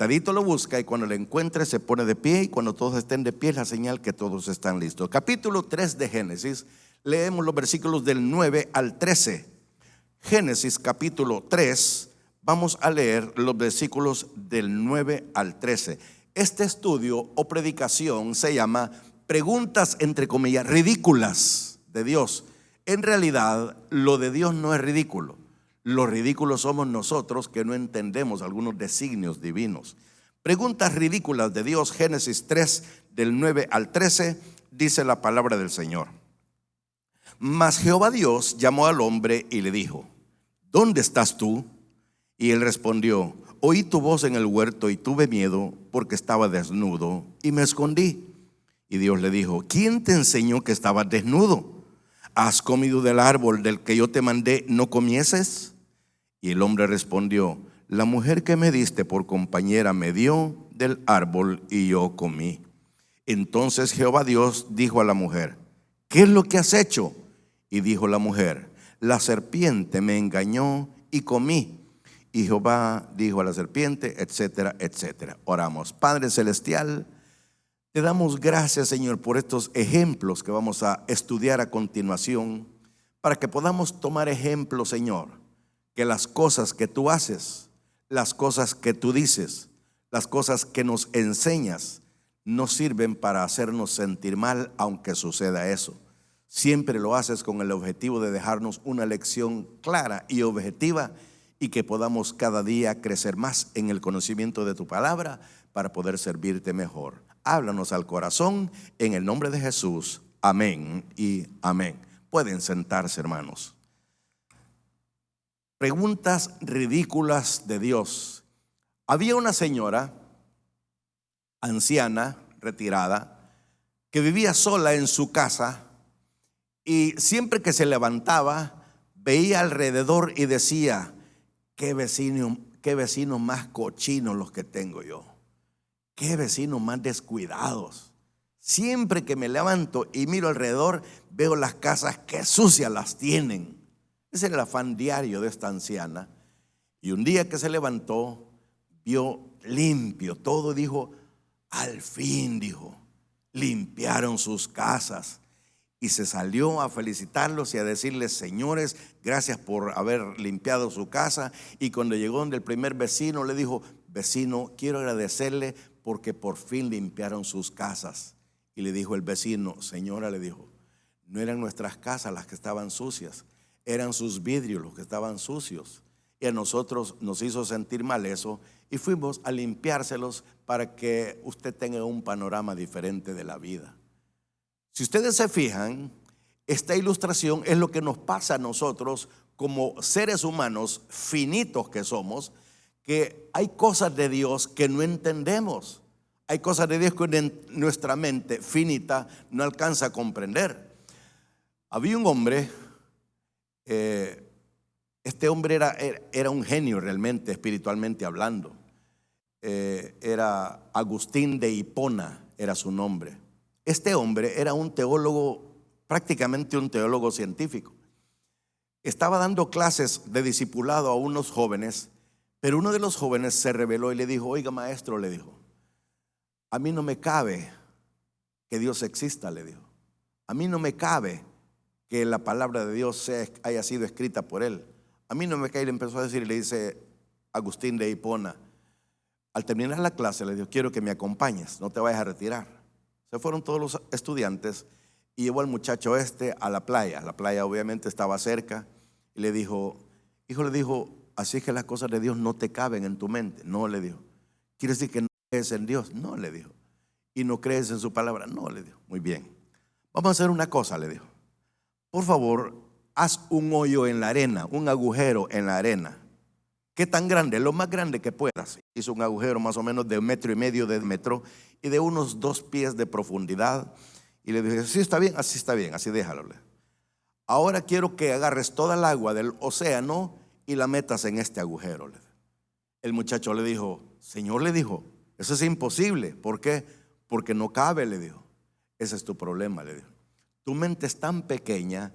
Tadito lo busca y cuando lo encuentre se pone de pie, y cuando todos estén de pie es la señal que todos están listos. Capítulo 3 de Génesis, leemos los versículos del 9 al 13. Génesis capítulo 3, vamos a leer los versículos del 9 al 13. Este estudio o predicación se llama preguntas entre comillas ridículas de Dios. En realidad lo de Dios no es ridículo. Los ridículos somos nosotros que no entendemos algunos designios divinos. Preguntas ridículas de Dios. Génesis 3 del 9 al 13 dice la palabra del Señor. Mas Jehová Dios llamó al hombre y le dijo: ¿dónde estás tú? Y él respondió: oí tu voz en el huerto y tuve miedo porque estaba desnudo y me escondí. Y Dios le dijo: ¿quién te enseñó que estabas desnudo? ¿Has comido del árbol del que yo te mandé no comieses? Y el hombre respondió: la mujer que me diste por compañera me dio del árbol y yo comí. Entonces Jehová Dios dijo a la mujer: ¿qué es lo que has hecho? Y dijo la mujer: la serpiente me engañó y comí. Y Jehová dijo a la serpiente, etcétera, etcétera. Oramos. Padre celestial, te damos gracias, Señor, por estos ejemplos que vamos a estudiar a continuación, para que podamos tomar ejemplo, Señor, que las cosas que tú haces, las cosas que tú dices, las cosas que nos enseñas, no sirven para hacernos sentir mal, aunque suceda eso. Siempre lo haces con el objetivo de dejarnos una lección clara y objetiva, y que podamos cada día crecer más en el conocimiento de tu palabra para poder servirte mejor. Háblanos al corazón en el nombre de Jesús. Amén y amén. Pueden sentarse, hermanos. Preguntas ridículas de Dios. Había una señora anciana, retirada, que vivía sola en su casa, y siempre que se levantaba veía alrededor y decía: qué vecinos más cochinos los que tengo yo, qué vecinos más descuidados. Siempre que me levanto y miro alrededor, veo las casas que sucias las tienen. Ese era el afán diario de esta anciana. Y un día que se levantó, vio limpio todo, dijo: al fin, dijo, limpiaron sus casas. Y se salió a felicitarlos y a decirles: señores, gracias por haber limpiado su casa. Y cuando llegó donde el primer vecino, le dijo: vecino, quiero agradecerle porque por fin limpiaron sus casas. Y le dijo el vecino: señora, le dijo, no eran nuestras casas las que estaban sucias, eran sus vidrios los que estaban sucios. Y a nosotros nos hizo sentir mal eso, y fuimos a limpiárselos para que usted tenga un panorama diferente de la vida. Si ustedes se fijan, esta ilustración es lo que nos pasa a nosotros como seres humanos finitos que somos, que hay cosas de Dios que no entendemos. Hay cosas de Dios que nuestra mente finita no alcanza a comprender. Había un hombre, este hombre era un genio realmente, espiritualmente hablando. Era Agustín de Hipona, era su nombre. Este hombre era un teólogo, prácticamente un teólogo científico. Estaba dando clases de discipulado a unos jóvenes, pero uno de los jóvenes se rebeló y le dijo: oiga, maestro, le dijo, a mí no me cabe que Dios exista, le dijo. A mí no me cabe que la palabra de Dios haya sido escrita por él. A mí no me cabe. Y le empezó a decir, le dice Agustín de Hipona, al terminar la clase le dijo: quiero que me acompañes, no te vayas a retirar. Se fueron todos los estudiantes y llevó al muchacho a la playa. La playa obviamente estaba cerca, y le dijo: hijo, le dijo, así es que las cosas de Dios no te caben en tu mente. No, le dijo. ¿Quiere decir que no crees en Dios? No, le dijo. ¿Y no crees en su palabra? No, le dijo. Muy bien, vamos a hacer una cosa, le dijo. Por favor, haz un hoyo en la arena, un agujero en la arena. ¿Qué tan grande? Lo más grande que puedas. Hizo un agujero más o menos de 1,5 metros de metro y de unos 2 pies de profundidad. Y le dije: sí, está bien, así déjalo. Ahora quiero que agarres toda el agua del océano y la metas en este agujero. El muchacho le dijo: señor, le dijo, eso es imposible. ¿Por qué? Porque no cabe, le dijo. Ese es tu problema, le dijo. Tu mente es tan pequeña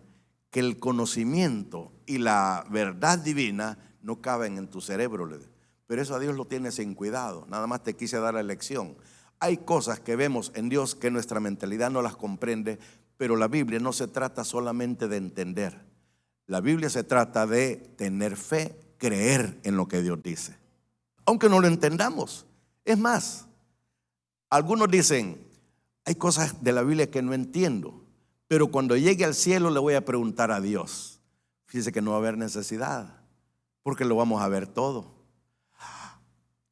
que el conocimiento y la verdad divina no caben en tu cerebro, le dijo. pero eso a Dios lo tiene sin cuidado. Nada más te quise dar la lección. Hay cosas que vemos en Dios que nuestra mentalidad no las comprende, pero la Biblia no se trata solamente de entender. La Biblia se trata de tener fe, creer en lo que Dios dice, aunque no lo entendamos. Es más, algunos dicen, hay cosas de la Biblia que no entiendo, pero cuando llegue al cielo le voy a preguntar a Dios. Fíjese que no va a haber necesidad, porque lo vamos a ver todo.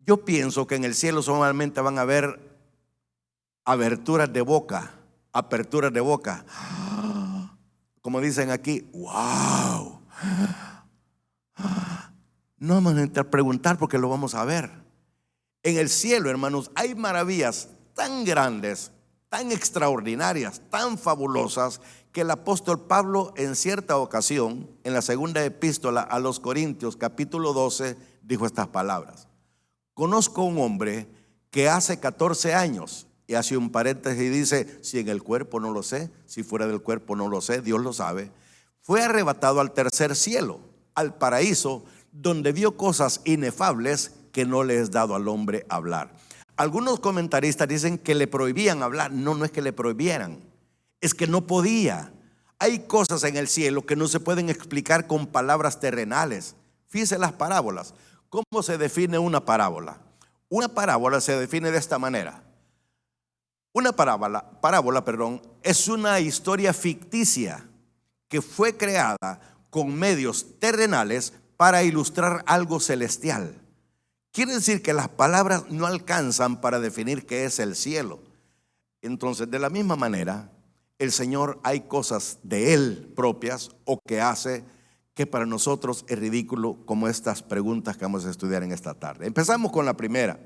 Yo pienso que en el cielo solamente van a haber aperturas de boca, como dicen aquí, wow. No vamos a necesitar preguntar porque lo vamos a ver. En el cielo, hermanos, hay maravillas tan grandes, tan extraordinarias, tan fabulosas, que el apóstol Pablo en cierta ocasión, en la segunda epístola a los Corintios, capítulo 12, dijo estas palabras: conozco un hombre que hace 14 años, y hace un paréntesis y dice, si en el cuerpo no lo sé, si fuera del cuerpo no lo sé, Dios lo sabe, fue arrebatado al tercer cielo, al paraíso, donde vio cosas inefables que no le es dado al hombre hablar. Algunos comentaristas dicen que le prohibían hablar. No, no es que le prohibieran, es que no podía. Hay cosas en el cielo que no se pueden explicar con palabras terrenales. Fíjense las parábolas. ¿Cómo se define una parábola? Una parábola se define de esta manera. Una parábola, es una historia ficticia que fue creada con medios terrenales para ilustrar algo celestial. Quiere decir que las palabras no alcanzan para definir qué es el cielo. Entonces, de la misma manera, el Señor, hay cosas de Él propias o que hace que para nosotros es ridículo, como estas preguntas que vamos a estudiar en esta tarde. Empezamos con la primera.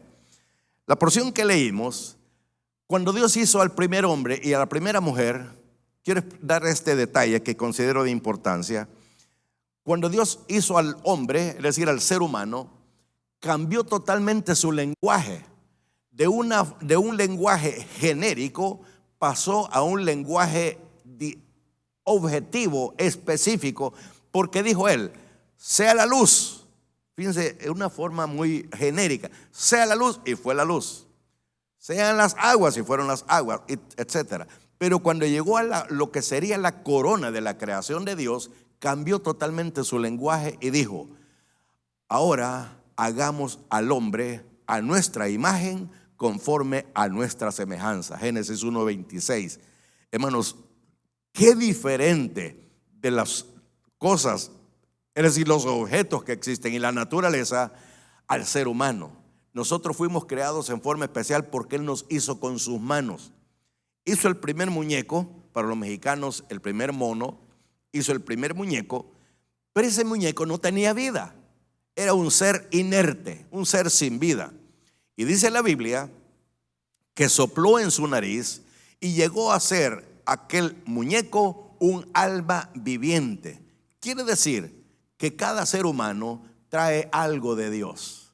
La porción que leímos, cuando Dios hizo al primer hombre y a la primera mujer, quiero dar este detalle que considero de importancia. Cuando Dios hizo al hombre, es decir, al ser humano, cambió totalmente su lenguaje. De un lenguaje genérico pasó a un lenguaje objetivo, específico, porque dijo él, sea la luz. Fíjense, en una forma muy genérica, sea la luz, y fue la luz. Sean las aguas, y fueron las aguas, etc. Pero cuando llegó a lo que sería la corona de la creación de Dios, cambió totalmente su lenguaje y dijo, ahora hagamos al hombre a nuestra imagen, conforme a nuestra semejanza. Génesis 1:26. Hermanos, qué diferente de las cosas, es decir, los objetos que existen y la naturaleza, al ser humano. Nosotros fuimos creados en forma especial porque Él nos hizo con sus manos. Hizo el primer muñeco, para los mexicanos el primer mono, hizo el primer muñeco, pero ese muñeco no tenía vida. Era un ser inerte, un ser sin vida. Y dice la Biblia que sopló en su nariz y llegó a ser aquel muñeco un alma viviente. Quiere decir que cada ser humano trae algo de Dios.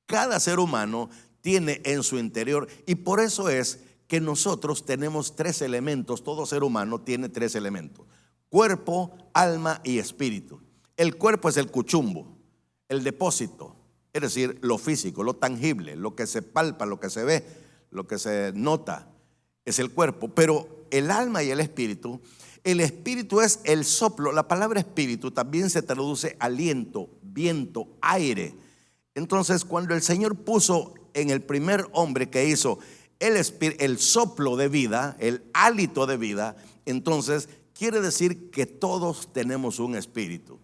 Cada ser humano tiene en su interior, y por eso es que nosotros tenemos tres elementos. Todo ser humano tiene tres elementos: cuerpo, alma y espíritu. El cuerpo es el cuchumbo, el depósito, es decir, lo físico, lo tangible, lo que se palpa, lo que se ve, lo que se nota, es el cuerpo. Pero el alma y el espíritu es el soplo. La palabra espíritu también se traduce aliento, viento, aire. Entonces, cuando el Señor puso en el primer hombre que hizo el soplo de vida, el hálito de vida, entonces quiere decir que todos tenemos un espíritu.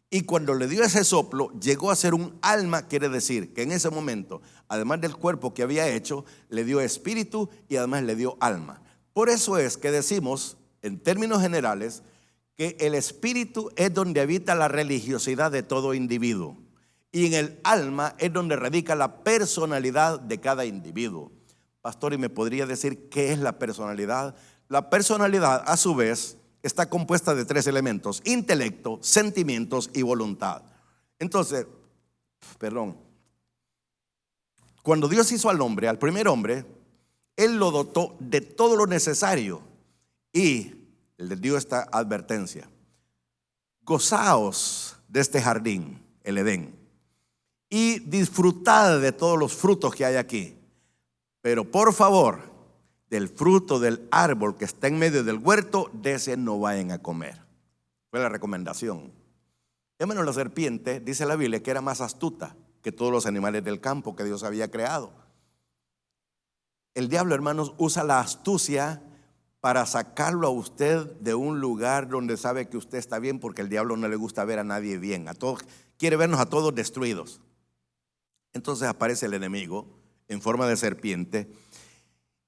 Y cuando le dio ese soplo, llegó a ser un alma. Quiere decir que en ese momento, además del cuerpo que había hecho, le dio espíritu y además le dio alma. Por eso es que decimos, en términos generales, que el espíritu es donde habita la religiosidad de todo individuo, y en el alma es donde radica la personalidad de cada individuo. Pastor, ¿y me podría decir qué es la personalidad? La personalidad, a su vez, está compuesta de tres elementos: intelecto, sentimientos y voluntad. Entonces, cuando Dios hizo al hombre, al primer hombre, Él lo dotó de todo lo necesario y le dio esta advertencia: gozaos de este jardín, el Edén, y disfrutad de todos los frutos que hay aquí. Pero por favor, del fruto del árbol que está en medio del huerto, de ese no vayan a comer. Fue la recomendación. Hermanos, la serpiente, dice la Biblia, que era más astuta que todos los animales del campo que Dios había creado. El diablo, hermanos, usa la astucia para sacarlo a usted de un lugar donde sabe que usted está bien, porque el diablo no le gusta ver a nadie bien. A todos, quiere vernos a todos destruidos. Entonces aparece el enemigo en forma de serpiente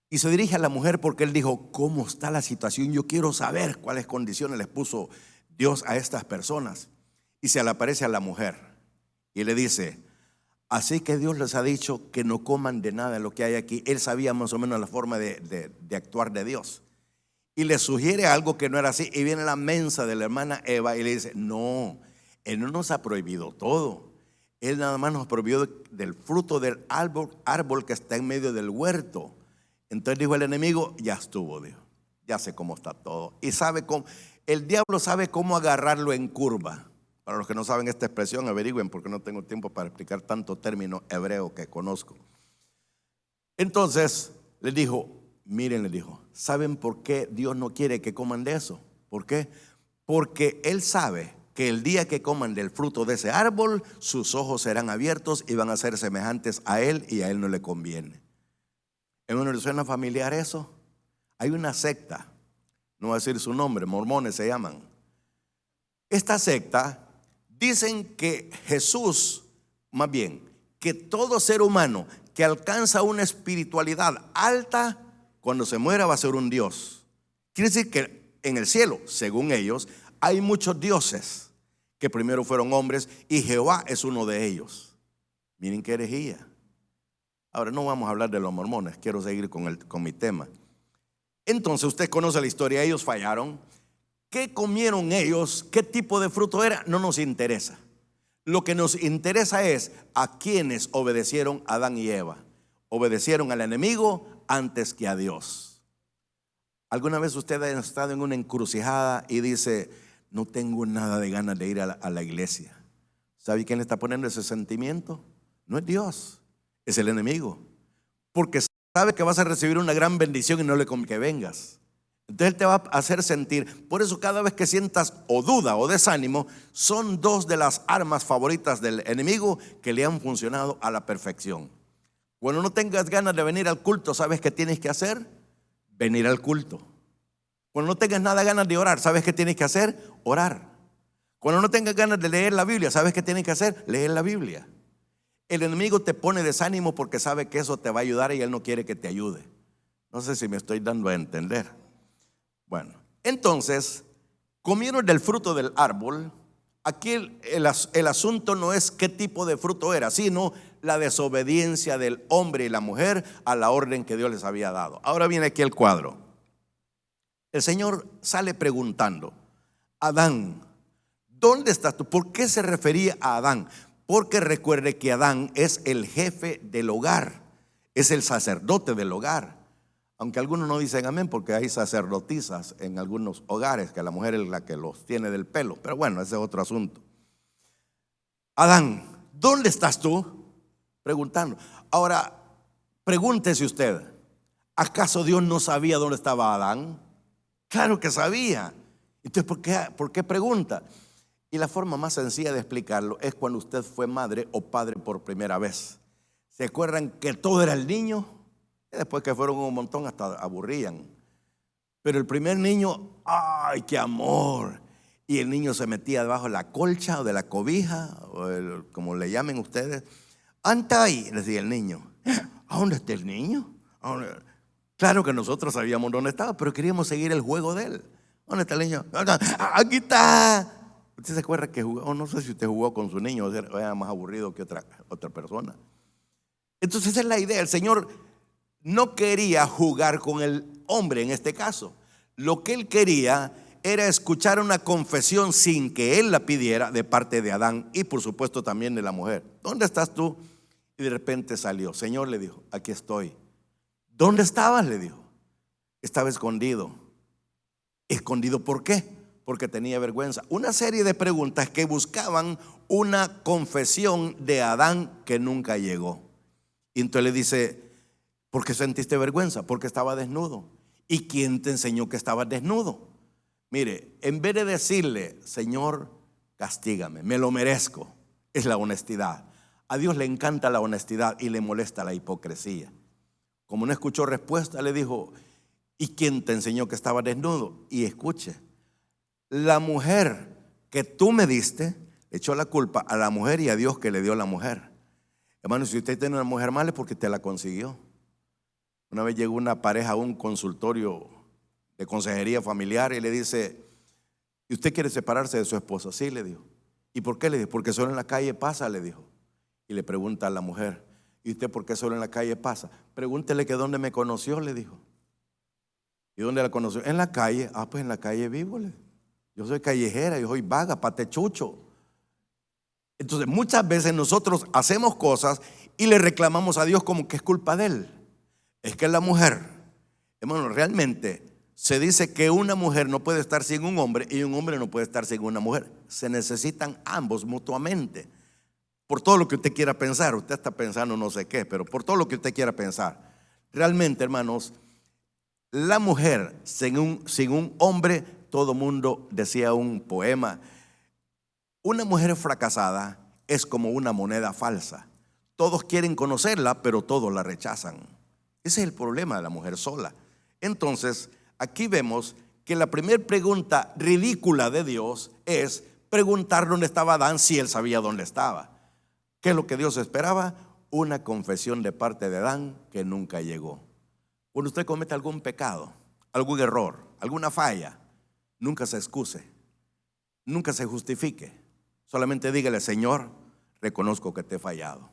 y se dirige a la mujer porque él dijo: ¿cómo está la situación? Yo quiero saber cuáles condiciones les puso Dios a estas personas. Y se le aparece a la mujer y le dice: así que Dios les ha dicho que no coman de nada de lo que hay aquí. Él sabía más o menos la forma de actuar de Dios. Y le sugiere algo que no era así. Y viene la mensa de la hermana Eva y le dice: no, Él no nos ha prohibido todo. Él nada más nos prohibió del fruto del árbol que está en medio del huerto. Entonces dijo el enemigo: ya estuvo, Dios. Ya sé cómo está todo. Y sabe cómo, el diablo sabe cómo agarrarlo en curva. Para los que no saben esta expresión, averigüen, porque no tengo tiempo para explicar tanto término hebreo que conozco. Entonces les dijo: miren, les dijo, ¿saben por qué Dios no quiere que coman de eso? ¿Por qué? Porque Él sabe que el día que coman del fruto de ese árbol, sus ojos serán abiertos y van a ser semejantes a Él, y a Él no le conviene. ¿En ¿le suena familiar eso? Hay una secta, no voy a decir su nombre, mormones se llaman. Esta secta dicen que Jesús, más bien, que todo ser humano que alcanza una espiritualidad alta, cuando se muera va a ser un Dios. Quiere decir que en el cielo, según ellos, hay muchos dioses que primero fueron hombres y Jehová es uno de ellos. Miren qué herejía. Ahora no vamos a hablar de los mormones, quiero seguir con mi tema. Entonces usted conoce la historia, ellos fallaron. ¿Qué comieron ellos? ¿Qué tipo de fruto era? No nos interesa. Lo que nos interesa es a quienes obedecieron a Adán y Eva. Obedecieron al enemigo antes que a Dios. ¿Alguna vez usted ha estado en una encrucijada y dice: no tengo nada de ganas de ir a la iglesia? ¿Sabe quién le está poniendo ese sentimiento? No es Dios, es el enemigo. Porque sabe que vas a recibir una gran bendición y no le conviene que vengas. Entonces Él te va a hacer sentir. Por eso cada vez que sientas o duda o desánimo, son dos de las armas favoritas del enemigo que le han funcionado a la perfección. Cuando no tengas ganas de venir al culto, ¿sabes qué tienes que hacer? Venir al culto. Cuando no tengas nada ganas de orar, ¿sabes qué tienes que hacer? Orar. Cuando no tengas ganas de leer la Biblia, ¿sabes qué tienes que hacer? Leer la Biblia. El enemigo te pone desánimo porque sabe que eso te va a ayudar y él no quiere que te ayude. No sé si me estoy dando a entender. Bueno, entonces comieron del fruto del árbol. Aquí el asunto no es qué tipo de fruto era, sino la desobediencia del hombre y la mujer a la orden que Dios les había dado. Ahora viene aquí el cuadro. El Señor sale preguntando: Adán, ¿dónde estás tú? ¿Por qué se refería a Adán? Porque recuerde que Adán es el jefe del hogar, es el sacerdote del hogar. Aunque algunos no dicen amén, porque hay sacerdotisas en algunos hogares, que la mujer es la que los tiene del pelo. Pero bueno, ese es otro asunto. Adán, ¿dónde estás tú? Preguntando. Ahora, pregúntese usted: ¿acaso Dios no sabía dónde estaba Adán? Claro que sabía. Entonces, ¿por qué pregunta? Y la forma más sencilla de explicarlo es cuando usted fue madre o padre por primera vez. ¿Se acuerdan que todo era el niño? Y después que fueron un montón hasta aburrían. Pero el primer niño, ¡ay, qué amor! Y el niño se metía debajo de la colcha o de la cobija, o como le llamen ustedes. ¡Anta ahí!, decía el niño. ¿A dónde está el niño? Claro que nosotros sabíamos dónde estaba, pero queríamos seguir el juego de él. ¿Dónde está el niño? ¡Aquí está! ¿Usted se acuerda que jugó? No sé si usted jugó con su niño, o era más aburrido que otra persona. Entonces esa es la idea. El Señor no quería jugar con el hombre en este caso. Lo que Él quería era escuchar una confesión sin que Él la pidiera, de parte de Adán y por supuesto también de la mujer. ¿Dónde estás tú? Y de repente salió. Señor, le dijo: aquí estoy. ¿Dónde estabas? Le dijo. Estaba escondido. ¿Escondido por qué? porque tenía vergüenza. Una serie de preguntas que buscaban una confesión de Adán que nunca llegó. Y entonces le dice: ¿por qué sentiste vergüenza? Porque estaba desnudo. ¿Y quién te enseñó que estabas desnudo? Mire, en vez de decirle: Señor, castígame, me lo merezco, es la honestidad. A Dios le encanta la honestidad y le molesta la hipocresía. Como no escuchó respuesta, le dijo: ¿y quién te enseñó que estaba desnudo? Y escuche, la mujer que tú me diste, le echó la culpa a la mujer y a Dios que le dio la mujer. Hermano, si usted tiene una mujer mala es porque te la consiguió. Una vez llegó una pareja a un consultorio de consejería familiar y le dice: ¿y usted quiere separarse de su esposa? Sí, le dijo. ¿Y por qué? Le dijo: porque solo en la calle pasa, le dijo. Y le pregunta a la mujer: ¿y usted por qué solo en la calle pasa? Pregúntele que dónde me conoció, le dijo. ¿Y dónde la conoció? En la calle. Ah, pues en la calle vivo, le dijo. Yo soy callejera, yo soy vaga, patechucho. Entonces muchas veces nosotros hacemos cosas y le reclamamos a Dios como que es culpa de Él. Es que la mujer, hermano, realmente se dice que una mujer no puede estar sin un hombre y un hombre no puede estar sin una mujer. Se necesitan ambos mutuamente. Por todo lo que usted quiera pensar, usted está pensando no sé qué, pero por todo lo que usted quiera pensar. Realmente, hermanos, la mujer sin un hombre, todo mundo decía un poema: una mujer fracasada es como una moneda falsa. Todos quieren conocerla, pero todos la rechazan. Ese es el problema de la mujer sola. Entonces, aquí vemos que la primera pregunta ridícula de Dios es preguntar dónde estaba Adán si él sabía dónde estaba. ¿Qué es lo que Dios esperaba? Una confesión de parte de Adán que nunca llegó. Cuando usted comete algún pecado, algún error, alguna falla, nunca se excuse, nunca se justifique. Solamente dígale: Señor, reconozco que te he fallado.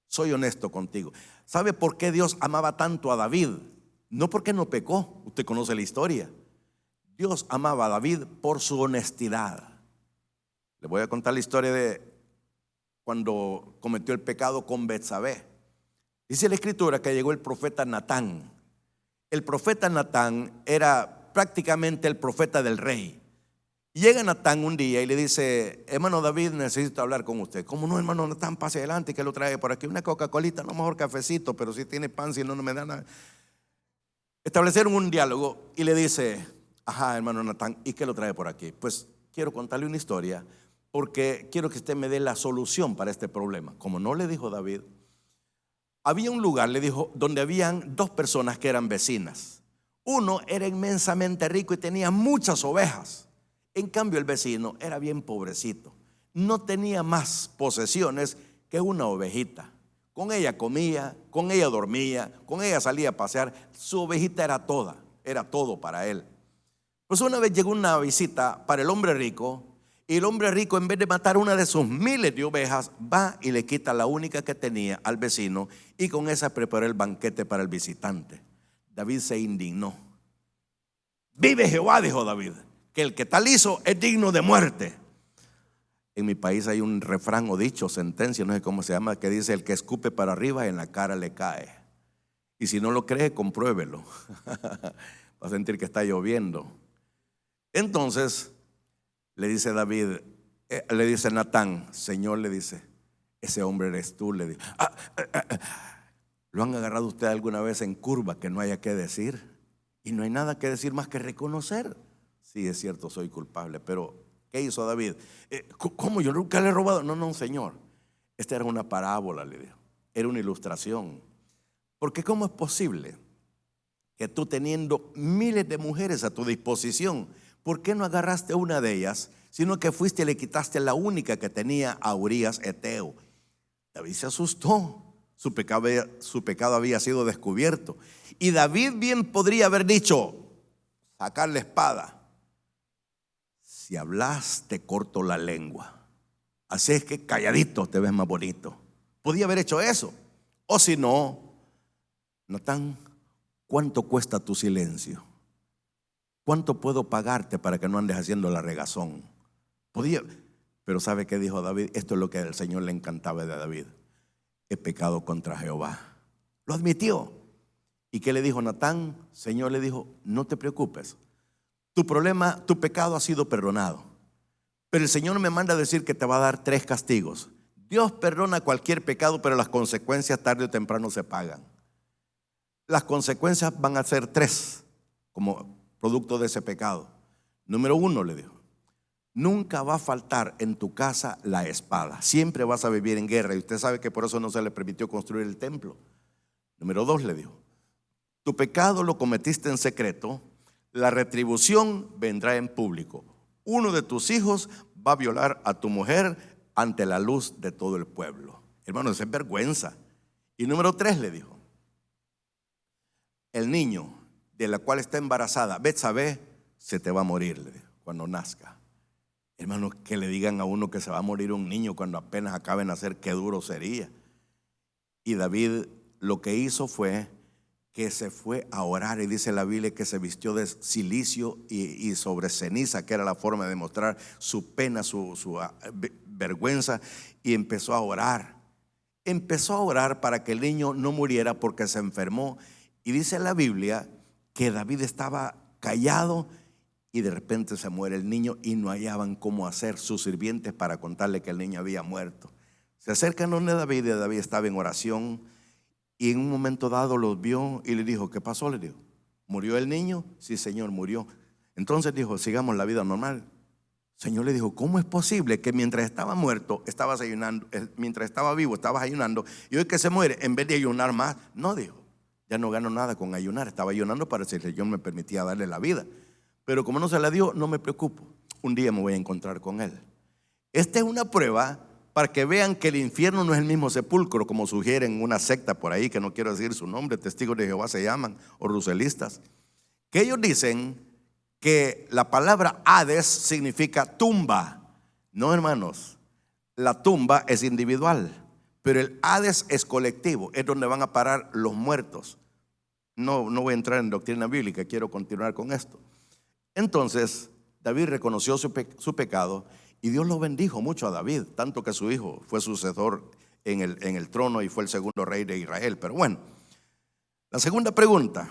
Soy honesto contigo. ¿Sabe por qué Dios amaba tanto a David? No porque no pecó, usted conoce la historia. Dios amaba a David por su honestidad. Le voy a contar la historia de cuando cometió el pecado con Betsabé. Dice la escritura que llegó el profeta Natán. El profeta Natán era prácticamente el profeta del rey. Llega Natán un día y le dice: hermano David, necesito hablar con usted. ¿Cómo no, hermano Natán? Pase adelante, que lo trae por aquí. Una Coca-Colita, no mejor cafecito, pero si tiene pan, si no, no me da nada. Establecieron un diálogo y le dice: ajá, hermano Natán, ¿y qué lo trae por aquí? Pues quiero contarle una historia porque quiero que usted me dé la solución para este problema. Como no le dijo David, había un lugar, le dijo, donde habían dos personas que eran vecinas. Uno era inmensamente rico y tenía muchas ovejas. En cambio, el vecino era bien pobrecito. No tenía más posesiones que una ovejita. Con ella comía, con ella dormía, con ella salía a pasear. Su ovejita era todo para él. Pues una vez llegó una visita para el hombre rico, y el hombre rico, en vez de matar una de sus miles de ovejas, va y le quita la única que tenía al vecino, y con esa preparó el banquete para el visitante. David se indignó. Vive Jehová, dijo David, que el que tal hizo es digno de muerte. En mi país hay un refrán o dicho, sentencia, no sé cómo se llama, que dice: el que escupe para arriba en la cara le cae. Y si no lo cree, compruébelo. Va a sentir que está lloviendo. Entonces le dice David, le dice Natán: Señor, le dice, ese hombre eres tú. Le dice: ¿lo han agarrado usted alguna vez en curva que no haya que decir? Y no hay nada que decir más que reconocer. Sí, es cierto, soy culpable, pero ¿qué hizo David? ¿Cómo? Yo nunca le he robado. No, Señor, esta era una parábola, le dijo, era una ilustración. Porque ¿cómo es posible que tú, teniendo miles de mujeres a tu disposición, por qué no agarraste una de ellas, sino que fuiste y le quitaste la única que tenía a Urías Eteo? David se asustó. Su pecado había sido descubierto. Y David bien podría haber dicho, sacar la espada: si hablas, te corto la lengua. Así es que calladito te ves más bonito. Podía haber hecho eso. O si no: Natán, ¿cuánto cuesta tu silencio? ¿Cuánto puedo pagarte para que no andes haciendo la regazón? Podía. Pero ¿sabe qué dijo David? Esto es lo que al Señor le encantaba de David: he pecado contra Jehová. Lo admitió. ¿Y qué le dijo Natán? Señor le dijo: no te preocupes, tu problema, tu pecado ha sido perdonado. Pero el Señor me manda a decir que te va a dar 3 castigos. Dios perdona cualquier pecado, pero las consecuencias tarde o temprano se pagan. Las consecuencias van a ser 3 como producto de ese pecado. Número 1, le dijo, nunca va a faltar en tu casa la espada. Siempre vas a vivir en guerra y usted sabe que por eso no se le permitió construir el templo. Número 2, le dijo, tu pecado lo cometiste en secreto, la retribución vendrá en público. Uno de tus hijos va a violar a tu mujer ante la luz de todo el pueblo. Hermano, eso es vergüenza. Y número 3, le dijo, el niño de la cual está embarazada, Betsabé, se te va a morir, le dijo, cuando nazca. Hermano, que le digan a uno que se va a morir un niño cuando apenas acabe de nacer, qué duro sería. Y David lo que hizo fue que se fue a orar, y dice la Biblia que se vistió de cilicio y sobre ceniza, que era la forma de mostrar su pena, su vergüenza, y empezó a orar. Empezó a orar para que el niño no muriera porque se enfermó. Y dice la Biblia que David estaba callado y de repente se muere el niño y no hallaban cómo hacer sus sirvientes para contarle que el niño había muerto. Se acercan donde David y David estaba en oración. Y en un momento dado los vio y le dijo, ¿qué pasó? Le dijo, ¿murió el niño? Sí, Señor, murió. Entonces dijo, sigamos la vida normal. Señor le dijo, ¿cómo es posible que mientras estaba muerto estabas ayunando, mientras estaba vivo estabas ayunando, y hoy que se muere, en vez de ayunar más? No, dijo, ya no gano nada con ayunar. Estaba ayunando para si el Señor me permitía darle la vida, pero como no se la dio, no me preocupo. Un día me voy a encontrar con Él. Esta es una prueba para que vean que el infierno no es el mismo sepulcro, como sugieren una secta por ahí, que no quiero decir su nombre, Testigos de Jehová se llaman, o ruselistas, que ellos dicen que la palabra Hades significa tumba. No, hermanos, la tumba es individual, pero el Hades es colectivo, es donde van a parar los muertos. No voy a entrar en doctrina bíblica, quiero continuar con esto. Entonces, David reconoció su pecado. Y Dios lo bendijo mucho a David, tanto que su hijo fue sucesor en el trono y fue el segundo rey de Israel. Pero bueno, la segunda pregunta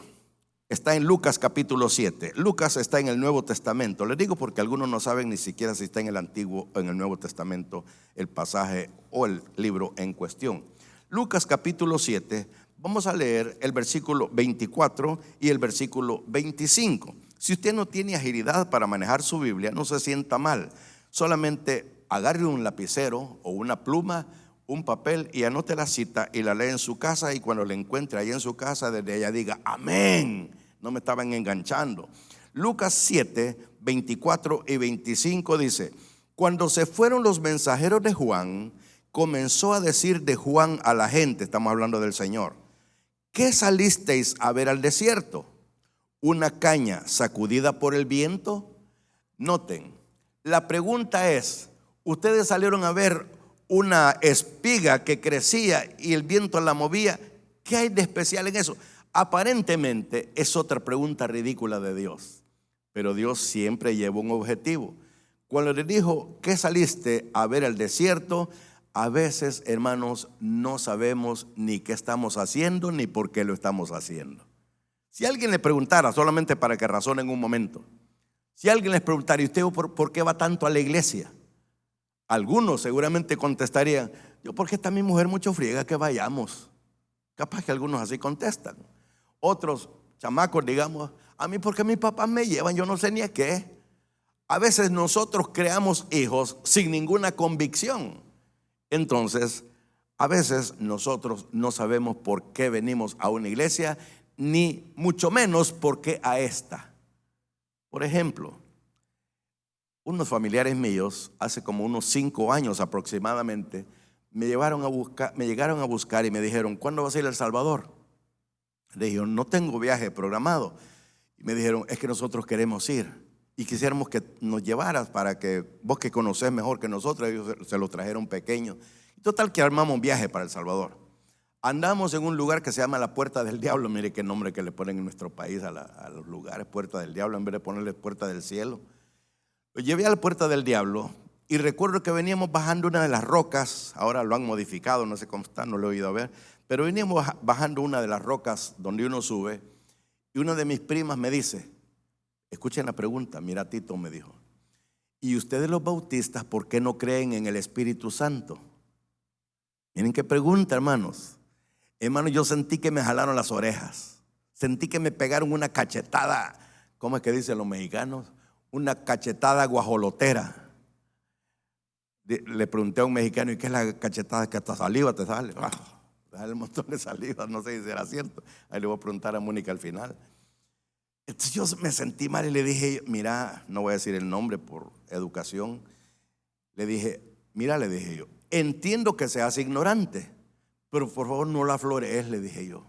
está en Lucas capítulo 7. Lucas está en el Nuevo Testamento. Les digo porque algunos no saben ni siquiera si está en el Antiguo o en el Nuevo Testamento el pasaje o el libro en cuestión. Lucas capítulo 7, vamos a leer el versículo 24 y el versículo 25. Si usted no tiene agilidad para manejar su Biblia, no se sienta mal. Solamente agarre un lapicero o una pluma, un papel y anote la cita y la lee en su casa, y cuando la encuentre ahí en su casa, desde ella diga amén. No me estaban enganchando. Lucas 7, 24 y 25 dice, cuando se fueron los mensajeros de Juan, comenzó a decir de Juan a la gente, estamos hablando del Señor, ¿qué salisteis a ver al desierto? ¿Una caña sacudida por el viento? Noten, la pregunta es, ustedes salieron a ver una espiga que crecía y el viento la movía. ¿Qué hay de especial en eso? Aparentemente es otra pregunta ridícula de Dios, pero Dios siempre lleva un objetivo. Cuando le dijo, ¿qué saliste a ver al desierto? A veces, hermanos, no sabemos ni qué estamos haciendo ni por qué lo estamos haciendo. Si alguien le preguntara, solamente para que razonen un momento, si alguien les preguntara, ¿y usted por qué va tanto a la iglesia? Algunos seguramente contestarían, yo porque está mi mujer mucho friega que vayamos. Capaz que algunos así contestan. Otros chamacos, digamos, a mí porque mis papás me llevan, yo no sé ni a qué. A veces nosotros creamos hijos sin ninguna convicción. Entonces, a veces nosotros no sabemos por qué venimos a una iglesia, ni mucho menos por qué a esta. Por ejemplo, unos familiares míos, hace como unos 5 años aproximadamente, me llegaron a buscar y me dijeron, ¿cuándo vas a ir a El Salvador? Le dije, no tengo viaje programado. Y me dijeron, es que nosotros queremos ir y quisiéramos que nos llevaras para que vos, que conocés mejor que nosotros. Ellos se lo trajeron pequeño. Total que armamos un viaje para El Salvador. Andamos en un lugar que se llama la Puerta del Diablo. Mire qué nombre que le ponen en nuestro país a los lugares, Puerta del Diablo, en vez de ponerle Puerta del Cielo. Lo llevé a la Puerta del Diablo y recuerdo que veníamos bajando una de las rocas. Ahora lo han modificado, no sé cómo está, no lo he oído ver, pero veníamos bajando una de las rocas donde uno sube, y una de mis primas me dice, Escuchen la pregunta. Mira, Tito me dijo: ¿y ustedes los bautistas por qué no creen en el Espíritu Santo? Miren qué pregunta, hermanos. Hermanos, yo sentí que me jalaron las orejas. Sentí que me pegaron una cachetada. ¿Cómo es que dicen los mexicanos? Una cachetada guajolotera. Le pregunté a un mexicano: ¿y qué es la cachetada? Que hasta saliva te sale. Te sale un montón de saliva. No sé si será cierto. Ahí le voy a preguntar a Mónica al final. Entonces yo me sentí mal y le dije: mira, no voy a decir el nombre por educación. Le dije: mira, le dije yo, entiendo que seas ignorante, pero por favor no la florees, le dije yo.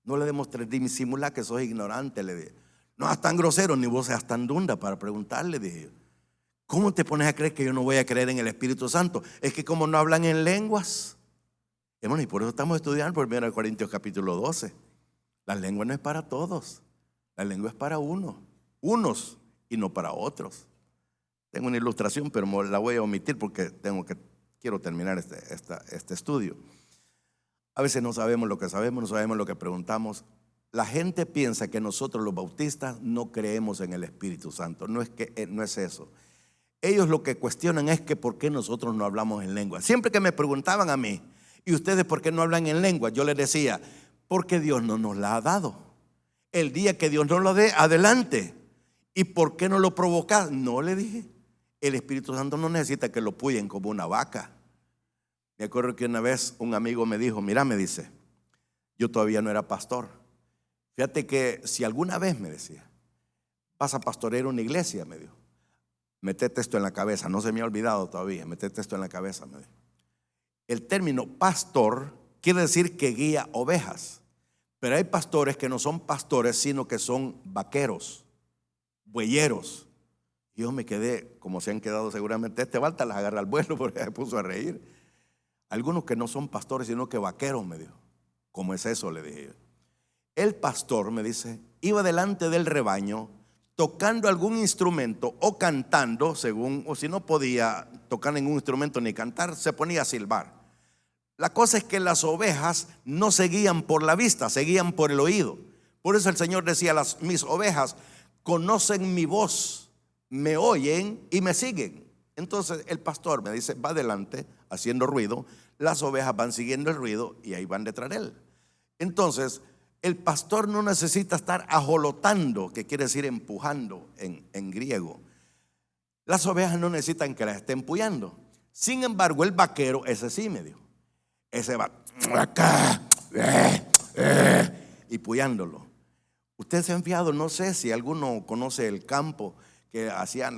No le demostré, disimula que sos ignorante, le dije. No seas tan grosero, ni vos seas tan dunda para preguntarle, dije yo. ¿Cómo te pones a creer que yo no voy a creer en el Espíritu Santo? Es que como no hablan en lenguas. Hermano, y por eso estamos estudiando por 1 Corintios capítulo 12. La lengua no es para todos. La lengua es para unos y no para otros. Tengo una ilustración, pero la voy a omitir porque quiero terminar este estudio. A veces no sabemos lo que sabemos, no sabemos lo que preguntamos. La gente piensa que nosotros los bautistas no creemos en el Espíritu Santo. No es eso. Ellos lo que cuestionan es que por qué nosotros no hablamos en lengua. Siempre que me preguntaban a mí: ¿y ustedes por qué no hablan en lengua? Yo les decía: porque Dios no nos la ha dado. El día que Dios nos lo dé, adelante. ¿Y por qué no lo provocas? No, le dije. El Espíritu Santo no necesita que lo puyen como una vaca. Me acuerdo que una vez un amigo me dijo: mira, me dice, yo todavía no era pastor. Fíjate que si alguna vez, me decía, vas a pastorear una iglesia, me dijo, metete esto en la cabeza. No se me ha olvidado todavía. Metete esto en la cabeza, me dijo. El término pastor quiere decir que guía ovejas. Pero hay pastores que no son pastores, sino que son vaqueros, bueyeros. Y yo me quedé, como se han quedado seguramente, Walter las agarra al vuelo porque se puso a reír. Algunos que no son pastores, sino que vaqueros, me dijo. ¿Cómo es eso?, le dije yo. El pastor, me dice, iba delante del rebaño tocando algún instrumento o cantando, o si no podía tocar ningún instrumento ni cantar, se ponía a silbar. La cosa es que las ovejas no seguían por la vista, seguían por el oído. Por eso el Señor decía: mis ovejas conocen mi voz, me oyen y me siguen. Entonces el pastor, me dice, va adelante haciendo ruido, las ovejas van siguiendo el ruido y ahí van detrás de él. Entonces el pastor no necesita estar ajolotando, que quiere decir empujando en griego. Las ovejas no necesitan que las estén empujando. Sin embargo, el vaquero, ese sí, me dijo, ese va acá y puyándolo. Ustedes se han fijado, no sé si alguno conoce el campo que hacían.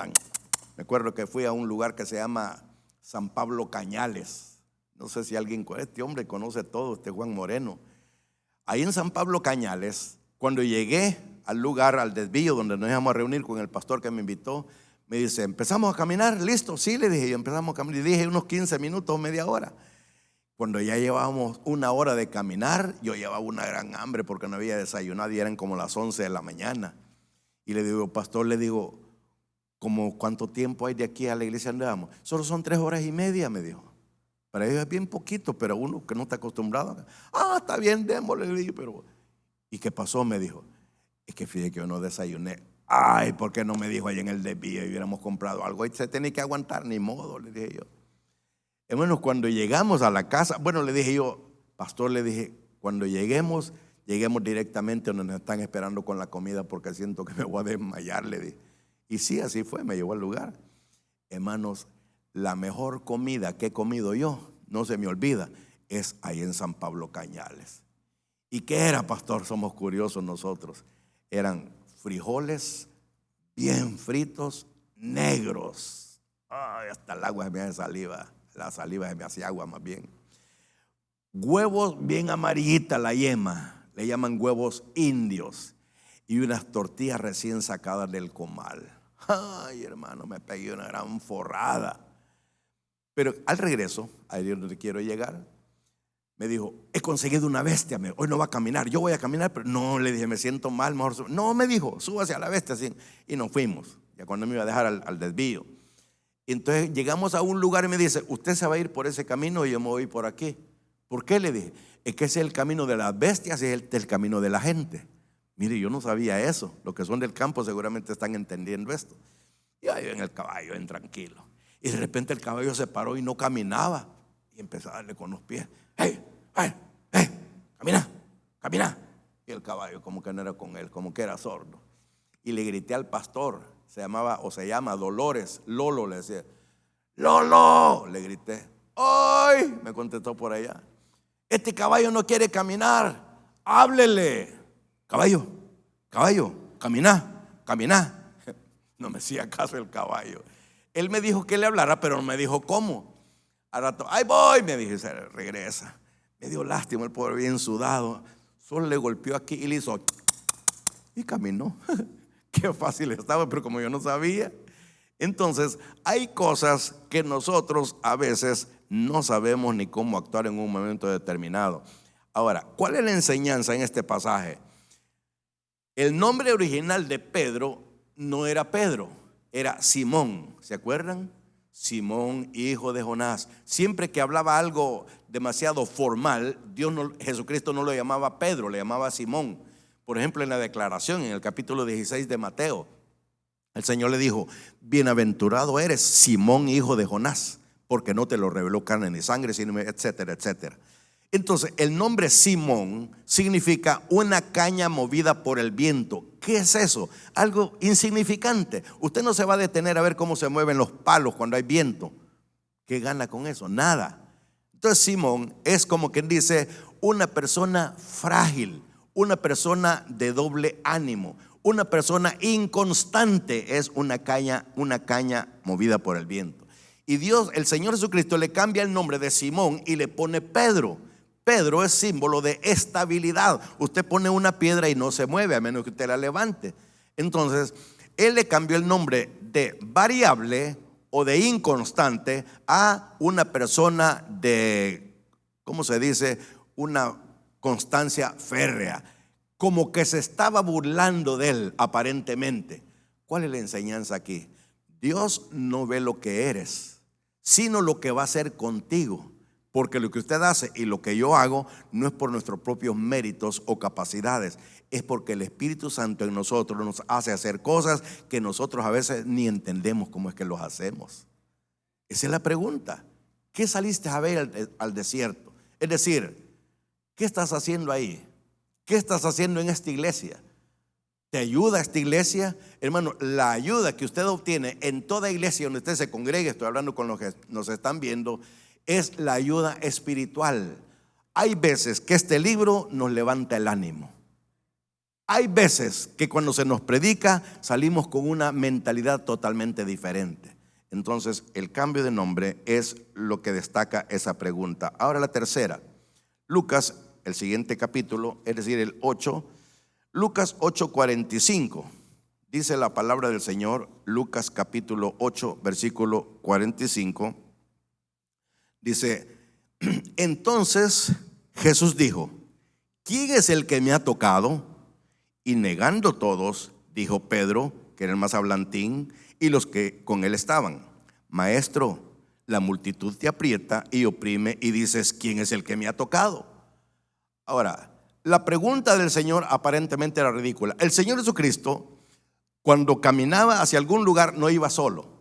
Me acuerdo que fui a un lugar que se llama San Pablo Cañales. No sé si alguien, este hombre conoce todo, Juan Moreno. Ahí en San Pablo Cañales, cuando llegué al lugar, al desvío donde nos íbamos a reunir con el pastor que me invitó, me dice: ¿empezamos a caminar? ¿Listo? Sí, le dije yo, empezamos a caminar. Y dije unos 15 minutos, media hora. Cuando ya llevábamos una hora de caminar, yo llevaba una gran hambre porque no había desayunado y eran como las 11 de la mañana. Y le digo: pastor, le digo, ¿como cuánto tiempo hay de aquí a la iglesia donde vamos? Solo son 3 horas y media, me dijo. Para ellos es bien poquito, pero uno que no está acostumbrado. Está bien, démosle, le dije, pero ¿y qué pasó?, me dijo. Es que fíjate que yo no desayuné. Ay, ¿por qué no me dijo ahí en el desvío y hubiéramos comprado algo? Y se tenía que aguantar, ni modo, le dije yo. Hermanos, cuando llegamos a la casa, bueno, le dije yo, pastor, le dije, cuando lleguemos directamente donde nos están esperando con la comida porque siento que me voy a desmayar, le dije. Y sí, así fue, me llevó al lugar. Hermanos, la mejor comida que he comido yo, no se me olvida, es ahí en San Pablo Cañales. ¿Y qué era, pastor? Somos curiosos nosotros. Eran frijoles bien fritos, negros. Ay, hasta el agua se me hace saliva. La saliva se me hacía agua más bien. Huevos bien amarillitas la yema, le llaman huevos indios. Y unas tortillas recién sacadas del comal. Ay, hermano, me pegué una gran forrada. Pero al regreso, ahí es donde quiero llegar, me dijo: he conseguido una bestia, hoy no va a caminar, yo voy a caminar. Pero no, le dije, me siento mal, mejor no, me dijo, súbase a la bestia, así. Y nos fuimos, ya cuando me iba a dejar al desvío. Entonces llegamos a un lugar y me dice: usted se va a ir por ese camino y yo me voy por aquí. ¿Por qué?, le dije. Es que ese es el camino de las bestias y es el camino de la gente. Mire, yo no sabía eso. Los que son del campo seguramente están entendiendo esto. Y ahí ven el caballo, bien tranquilo. Y de repente el caballo se paró y no caminaba. Y empezó a darle con los pies. ¡Hey! ¡Hey! ¡Hey! ¡Camina! ¡Camina! Y el caballo como que no era con él, como que era sordo. Y le grité al pastor, se llama Dolores, Lolo, le decía, ¡Lolo! Le grité. ¡Ay! Me contestó por allá. Este caballo no quiere caminar. Háblele. Caballo, caballo, camina, camina. No me hacía caso el caballo. Él me dijo que le hablara, pero no me dijo cómo. Al rato, ¡ay voy! Me dije, se regresa. Me dio lástima, el pobre bien sudado. Solo le golpeó aquí y le hizo y caminó. Qué fácil estaba, pero como yo no sabía. Entonces, hay cosas que nosotros a veces no sabemos ni cómo actuar en un momento determinado. Ahora, ¿cuál es la enseñanza en este pasaje? El nombre original de Pedro no era Pedro, era Simón. ¿Se acuerdan? Simón, hijo de Jonás. Siempre que hablaba algo demasiado formal, Jesucristo no lo llamaba Pedro, le llamaba Simón. Por ejemplo, en la declaración, en el capítulo 16 de Mateo, el Señor le dijo: bienaventurado eres, Simón, hijo de Jonás, porque no te lo reveló carne ni sangre, sino etcétera, etcétera. Entonces, el nombre Simón significa una caña movida por el viento. ¿Qué es eso? Algo insignificante. Usted no se va a detener a ver cómo se mueven los palos cuando hay viento. ¿Qué gana con eso? Nada. Entonces, Simón es como quien dice una persona frágil, una persona de doble ánimo, una persona inconstante. Es una caña movida por el viento. Y Dios, el Señor Jesucristo, le cambia el nombre de Simón y le pone Pedro. Pedro es símbolo de estabilidad. Usted pone una piedra y no se mueve a menos que usted la levante. Entonces, Él le cambió el nombre de variable o de inconstante a una persona de, ¿cómo se dice? Una constancia férrea. Como que se estaba burlando de él aparentemente. ¿Cuál es la enseñanza aquí? Dios no ve lo que eres, sino lo que va a hacer contigo. Porque lo que usted hace y lo que yo hago no es por nuestros propios méritos o capacidades, es porque el Espíritu Santo en nosotros nos hace hacer cosas que nosotros a veces ni entendemos cómo es que los hacemos. Esa es la pregunta. ¿Qué saliste a ver al desierto? Es decir, ¿qué estás haciendo ahí? ¿Qué estás haciendo en esta iglesia? ¿Te ayuda esta iglesia? Hermano, la ayuda que usted obtiene en toda iglesia donde usted se congregue, estoy hablando con los que nos están viendo, es la ayuda espiritual. Hay veces que este libro nos levanta el ánimo. Hay veces que cuando se nos predica salimos con una mentalidad totalmente diferente. Entonces, el cambio de nombre es lo que destaca esa pregunta. Ahora la tercera, Lucas, el siguiente capítulo, es decir, el 8, Lucas 8:45. Dice la palabra del Señor, Lucas capítulo 8, versículo 45. Dice: entonces Jesús dijo: ¿quién es el que me ha tocado? Y negando todos, dijo Pedro, que era el más hablantín, y los que con él estaban: Maestro, la multitud te aprieta y oprime y dices: ¿quién es el que me ha tocado? Ahora, la pregunta del Señor aparentemente era ridícula. El Señor Jesucristo, cuando caminaba hacia algún lugar, no iba solo.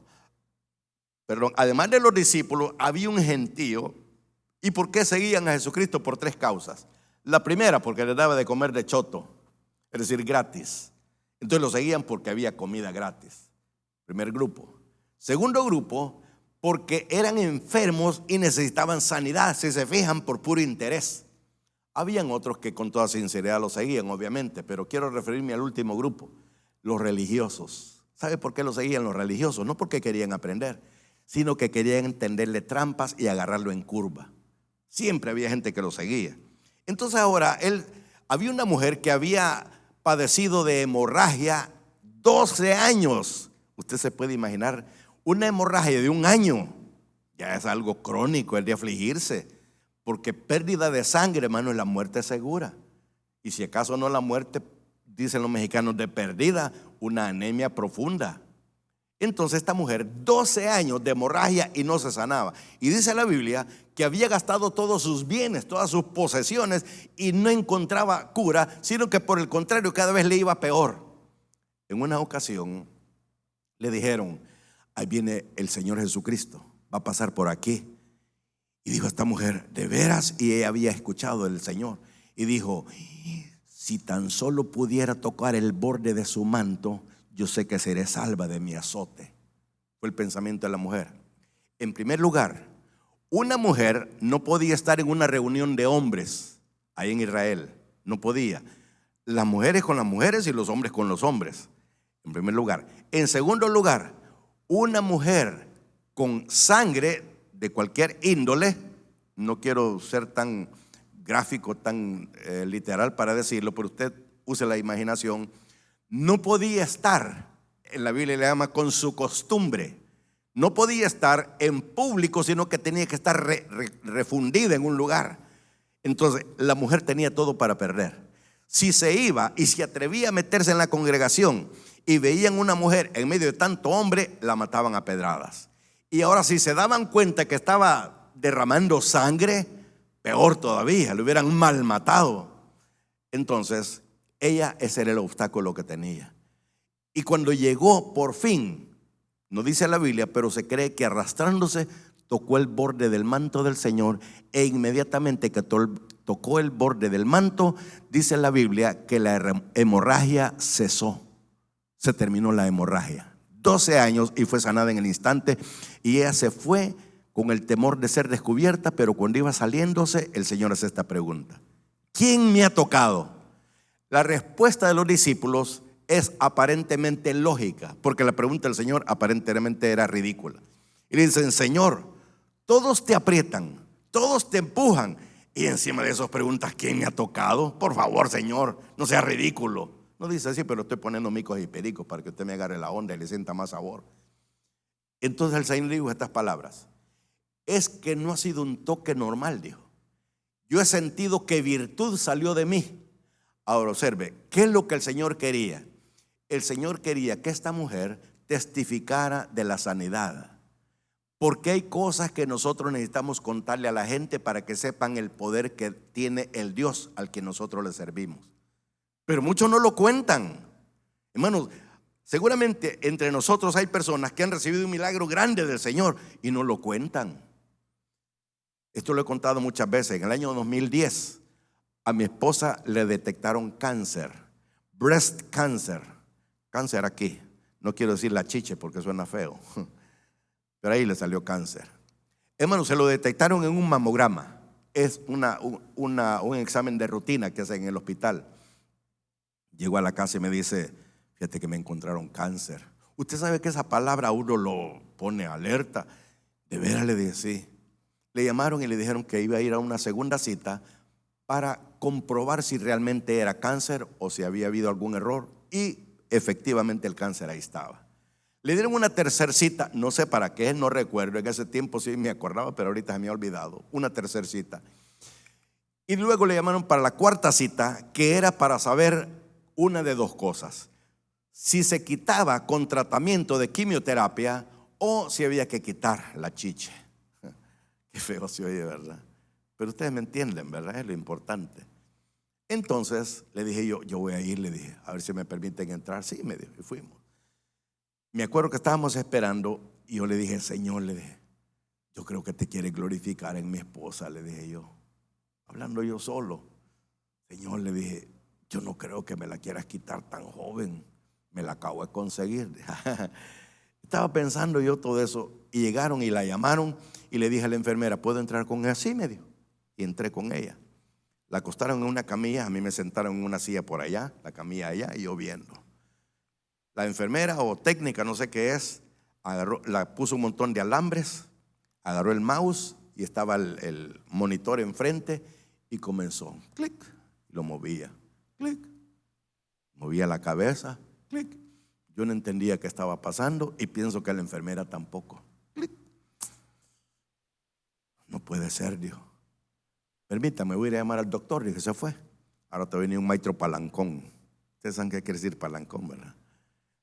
Perdón, además de los discípulos, había un gentío. ¿Y por qué seguían a Jesucristo? Por tres causas. La primera, porque les daba de comer de choto, es decir, gratis. Entonces lo seguían porque había comida gratis. Primer grupo. Segundo grupo, porque eran enfermos y necesitaban sanidad, si se fijan, por puro interés. Habían otros que con toda sinceridad lo seguían, obviamente, pero quiero referirme al último grupo, los religiosos. ¿Sabe por qué lo seguían los religiosos? No porque querían aprender, sino que querían entenderle trampas y agarrarlo en curva. Siempre había gente que lo seguía. Entonces ahora había una mujer que había padecido de hemorragia 12 años. Usted se puede imaginar una hemorragia de un año. Ya es algo crónico, el de afligirse. Porque pérdida de sangre, hermano, es la muerte segura. Y si acaso no la muerte, dicen los mexicanos, de perdida, una anemia profunda. Entonces esta mujer, 12 años de hemorragia y no se sanaba. Y dice la Biblia que había gastado todos sus bienes, todas sus posesiones y no encontraba cura, sino que por el contrario cada vez le iba peor. En una ocasión le dijeron: ahí viene el Señor Jesucristo, va a pasar por aquí. Y dijo esta mujer: ¿de veras? Y ella había escuchado del Señor. Y dijo: si tan solo pudiera tocar el borde de su manto, yo sé que seré salva de mi azote. Fue el pensamiento de la mujer. En primer lugar, una mujer no podía estar en una reunión de hombres ahí en Israel. No podía. Las mujeres con las mujeres y los hombres con los hombres. En primer lugar. En segundo lugar, una mujer con sangre de cualquier índole, no quiero ser tan gráfico, tan literal para decirlo, pero usted use la imaginación, no podía estar, en la Biblia le llama con su costumbre, no podía estar en público, sino que tenía que estar refundida en un lugar. Entonces la mujer tenía todo para perder. Si se iba y se atrevía a meterse en la congregación y veían una mujer en medio de tanto hombre, la mataban a pedradas. Y ahora si se daban cuenta que estaba derramando sangre, peor todavía, lo hubieran mal matado. Entonces ese era el obstáculo que tenía. Y cuando llegó por fin, no dice la Biblia, pero se cree que arrastrándose tocó el borde del manto del Señor, e inmediatamente que tocó el borde del manto, dice la Biblia que la hemorragia cesó. Se terminó la hemorragia. 12 años y fue sanada en el instante. Y ella se fue con el temor de ser descubierta, pero cuando iba saliéndose, el Señor hace esta pregunta: ¿quién me ha tocado? La respuesta de los discípulos es aparentemente lógica, porque la pregunta del Señor aparentemente era ridícula. Y le dicen: Señor, todos te aprietan, todos te empujan, y encima de esas preguntas, ¿quién me ha tocado? Por favor, Señor, no sea ridículo. No dice así, pero estoy poniendo micos y pericos para que usted me agarre la onda y le sienta más sabor. Entonces el Señor dijo estas palabras: es que no ha sido un toque normal, dijo. Yo he sentido que virtud salió de mí. Ahora observe, ¿qué es lo que el Señor quería? El Señor quería que esta mujer testificara de la sanidad. Porque hay cosas que nosotros necesitamos contarle a la gente para que sepan el poder que tiene el Dios al que nosotros le servimos. Pero muchos no lo cuentan. Hermanos, seguramente entre nosotros hay personas que han recibido un milagro grande del Señor y no lo cuentan. Esto lo he contado muchas veces. En el año 2010 a mi esposa le detectaron cáncer, breast cancer, cáncer aquí. No quiero decir la chiche porque suena feo, pero ahí le salió cáncer. Hermano, se lo detectaron en un mamograma. Es un examen de rutina que hacen en el hospital. Llegó a la casa y me dice: fíjate que me encontraron cáncer. Usted sabe que esa palabra a uno lo pone alerta. De veras, le dije: sí. Le llamaron y le dijeron que iba a ir a una segunda cita para comprobar si realmente era cáncer o si había habido algún error. Y efectivamente el cáncer ahí estaba. Le dieron una tercera cita, no sé para qué, no recuerdo. En ese tiempo sí me acordaba, pero ahorita se me ha olvidado. Una tercera cita. Y luego le llamaron para la cuarta cita, que era para saber una de dos cosas: si se quitaba con tratamiento de quimioterapia o si había que quitar la chiche. Qué feo se oye, ¿verdad? Pero ustedes me entienden, ¿verdad? Es lo importante. Entonces le dije yo voy a ir, le dije, a ver si me permiten entrar. Sí, me dijo, y fuimos. Me acuerdo que estábamos esperando y yo le dije: Señor, le dije, yo creo que te quiere glorificar en mi esposa, le dije yo, hablando yo solo. Señor, le dije, yo no creo que me la quieras quitar tan joven, me la acabo de conseguir. Estaba pensando yo todo eso y llegaron y la llamaron y le dije a la enfermera: ¿puedo entrar con ella? Sí, me dijo. Y entré con ella. La acostaron en una camilla, a mí me sentaron en una silla por allá, la camilla allá y yo viendo. La enfermera o técnica, no sé qué es, la puso un montón de alambres, agarró el mouse y estaba el monitor enfrente y comenzó, clic, lo movía, clic, movía la cabeza, clic. Yo no entendía qué estaba pasando y pienso que la enfermera tampoco. ¡Clic! No puede ser, dijo. Permítame, voy a ir a llamar al doctor. Dije, se fue. Ahora te viene un maestro palancón. Ustedes saben qué quiere decir palancón, ¿verdad?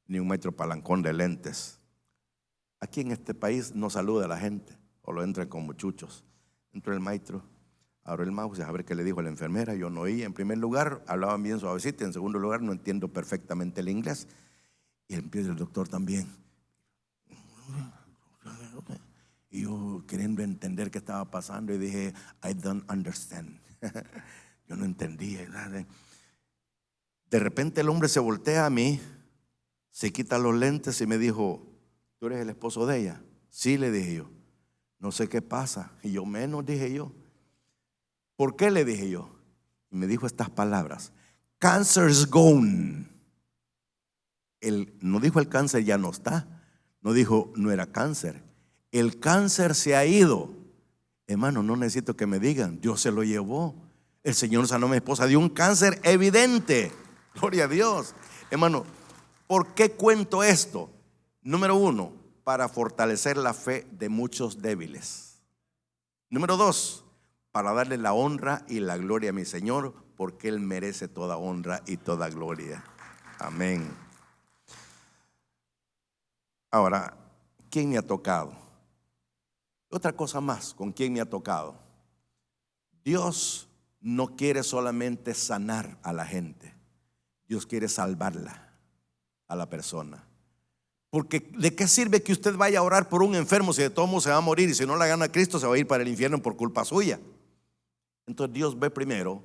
Ni un maestro palancón de lentes. Aquí en este país no saluda a la gente, o lo entran como chuchos. Entró el maestro, abrió el mouse a ver qué le dijo a la enfermera. Yo no oía. En primer lugar, hablaban bien suavecito. En segundo lugar, no entiendo perfectamente el inglés. Y empieza el doctor también. Y yo queriendo entender qué estaba pasando y dije, I don't understand. Yo no entendía nada. De repente el hombre se voltea a mí, se quita los lentes y me dijo, ¿tú eres el esposo de ella? Sí, le dije yo. No sé qué pasa. Y yo menos, dije yo. ¿Por qué? Le dije yo. Y me dijo estas palabras: Cancer is gone. No dijo el cáncer ya no está. No dijo no era cáncer. El cáncer se ha ido. Hermano, no necesito que me digan, Dios se lo llevó. El Señor sanó a mi esposa de un cáncer evidente. Gloria a Dios. Hermano, ¿por qué cuento esto? Número uno, para fortalecer la fe de muchos débiles. Número dos, para darle la honra y la gloria a mi Señor, porque Él merece toda honra y toda gloria. Amén. Ahora, ¿quién me ha tocado? Otra cosa más, ¿con quién me ha tocado? Dios no quiere solamente sanar a la gente, Dios quiere salvarla a la persona. Porque ¿de qué sirve que usted vaya a orar por un enfermo si de todo modo se va a morir? Y si no la gana Cristo, se va a ir para el infierno por culpa suya. Entonces Dios ve primero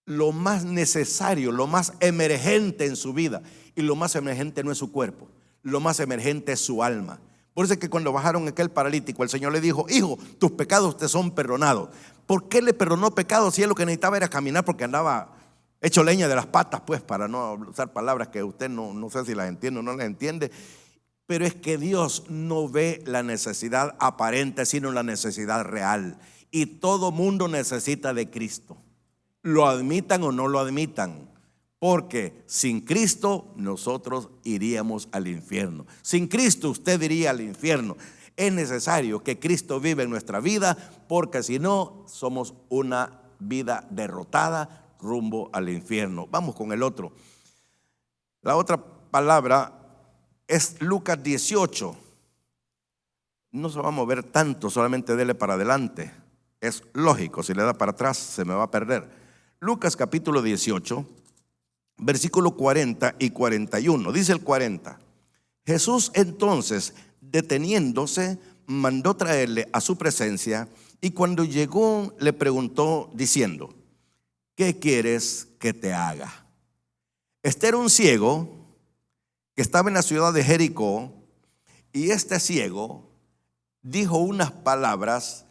lo más necesario, lo más emergente en su vida. Y lo más emergente no es su cuerpo, lo más emergente es su alma. Por eso es que cuando bajaron a aquel paralítico, el Señor le dijo: hijo, tus pecados te son perdonados. ¿Por qué le perdonó pecados si él lo que necesitaba era caminar? Porque andaba hecho leña de las patas, pues, para no usar palabras que usted no sé si las entiende o no las entiende. Pero es que Dios no ve la necesidad aparente, sino la necesidad real. Y todo mundo necesita de Cristo, lo admitan o no lo admitan. Porque sin Cristo nosotros iríamos al infierno. Sin Cristo usted iría al infierno. Es necesario que Cristo viva en nuestra vida, porque si no, somos una vida derrotada rumbo al infierno. Vamos con el otro. La otra palabra es Lucas 18. No se va a mover tanto, solamente dele para adelante. Es lógico, si le da para atrás se me va a perder. Lucas capítulo 18. Versículo 40 y 41. Dice el 40: Jesús entonces, deteniéndose, mandó traerle a su presencia, y cuando llegó le preguntó diciendo: ¿qué quieres que te haga? Este era un ciego que estaba en la ciudad de Jericó, y este ciego dijo unas palabras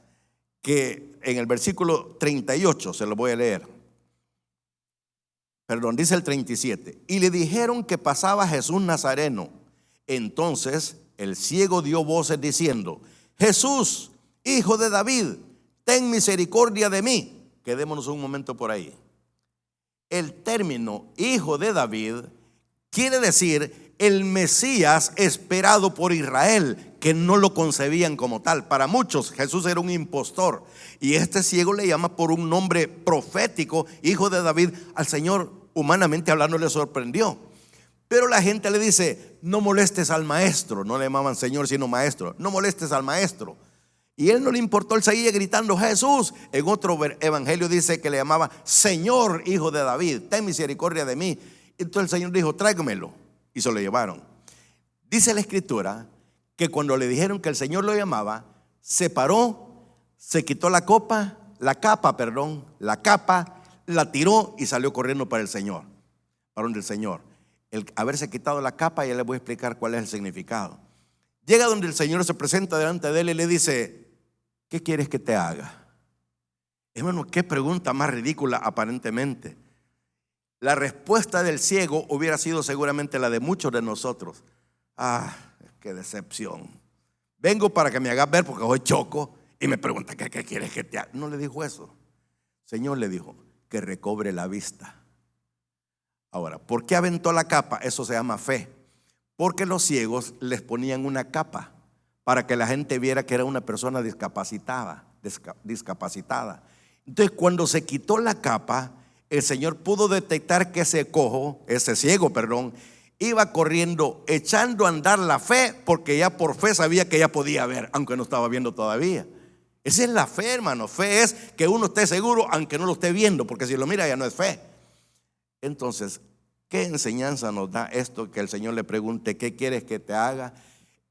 que en el versículo 38 se lo voy a leer. Perdón, dice el 37. Y le dijeron que pasaba Jesús Nazareno. Entonces el ciego dio voces diciendo: Jesús, hijo de David, ten misericordia de mí. Quedémonos un momento por ahí. El término hijo de David quiere decir el Mesías esperado por Israel, que no lo concebían como tal. Para muchos Jesús era un impostor, y este ciego le llama por un nombre profético, hijo de David. Al Señor, humanamente hablando, le sorprendió. Pero la gente le dice: no molestes al maestro. No le llamaban Señor sino maestro. No molestes al maestro. Y él no le importó, él seguía gritando: Jesús. En otro evangelio dice que le llamaba: Señor, hijo de David, ten misericordia de mí. Entonces el Señor dijo: tráigamelo. Y se lo llevaron. Dice la escritura que cuando le dijeron que el Señor lo llamaba, se paró, se quitó la capa, la capa, la tiró y salió corriendo para el Señor, para donde el Señor. El haberse quitado la capa, ya les voy a explicar cuál es el significado. Llega donde el Señor, se presenta delante de él y le dice: ¿qué quieres que te haga? Hermano, qué pregunta más ridícula aparentemente. La respuesta del ciego hubiera sido seguramente la de muchos de nosotros. Qué decepción. Vengo para que me hagas ver porque hoy choco y me pregunta ¿qué quieres que te haga? No le dijo eso. Señor le dijo que recobre la vista. Ahora, ¿por qué aventó la capa? Eso se llama fe. Porque los ciegos les ponían una capa para que la gente viera que era una persona discapacitada. Entonces, cuando se quitó la capa, el Señor pudo detectar que ese ciego, iba corriendo, echando a andar la fe, porque ya por fe sabía que ya podía ver, aunque no estaba viendo todavía. Esa es la fe, hermano. Fe es que uno esté seguro aunque no lo esté viendo, porque si lo mira ya no es fe. Entonces, ¿qué enseñanza nos da esto? Que el Señor le pregunte, ¿qué quieres que te haga?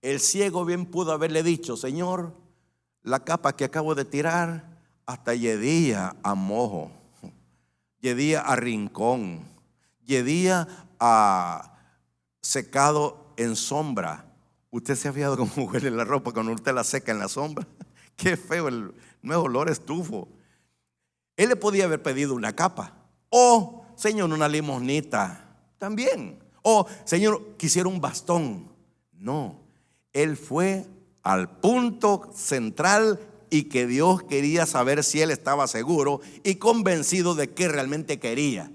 El ciego bien pudo haberle dicho, Señor, la capa que acabo de tirar hasta lledía a mojo, lledía a rincón, lledía a secado en sombra. ¿Usted se ha fijado cómo huele la ropa cuando usted la seca en la sombra? Qué feo, no es olor a estufo. Él le podía haber pedido una capa, o Señor, una limosnita también, o Señor, quisiera un bastón. No, él fue al punto central, y que Dios quería saber si él estaba seguro y convencido de que realmente quería.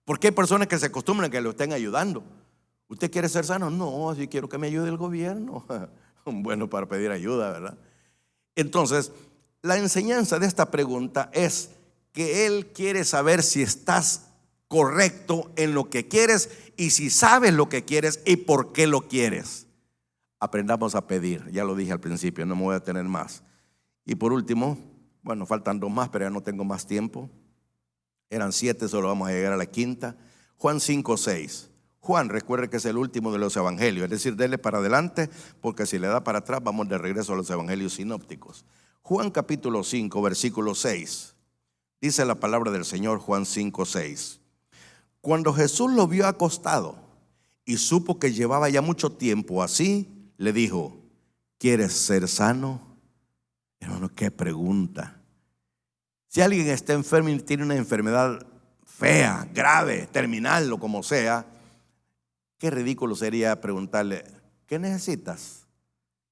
Porque hay personas que se acostumbran a que lo estén ayudando. ¿Usted quiere ser sano? No, así quiero que me ayude el gobierno. Bueno, para pedir ayuda, ¿verdad? Entonces, la enseñanza de esta pregunta es que él quiere saber si estás correcto en lo que quieres y si sabes lo que quieres y por qué lo quieres. Aprendamos a pedir, ya lo dije al principio, no me voy a tener más. Y por último, bueno, faltan 2 más, pero ya no tengo más tiempo. Eran 7, solo vamos a llegar a la quinta. Juan 5:6. Juan, recuerde que es el último de los evangelios, es decir, dele para adelante, porque si le da para atrás vamos de regreso a los evangelios sinópticos. Juan capítulo 5, versículo 6. Dice la palabra del Señor, Juan 5:6. Cuando Jesús lo vio acostado y supo que llevaba ya mucho tiempo así, le dijo, ¿quieres ser sano? Hermano, qué pregunta. Si alguien está enfermo y tiene una enfermedad fea, grave, terminal o como sea, qué ridículo sería preguntarle, ¿qué necesitas?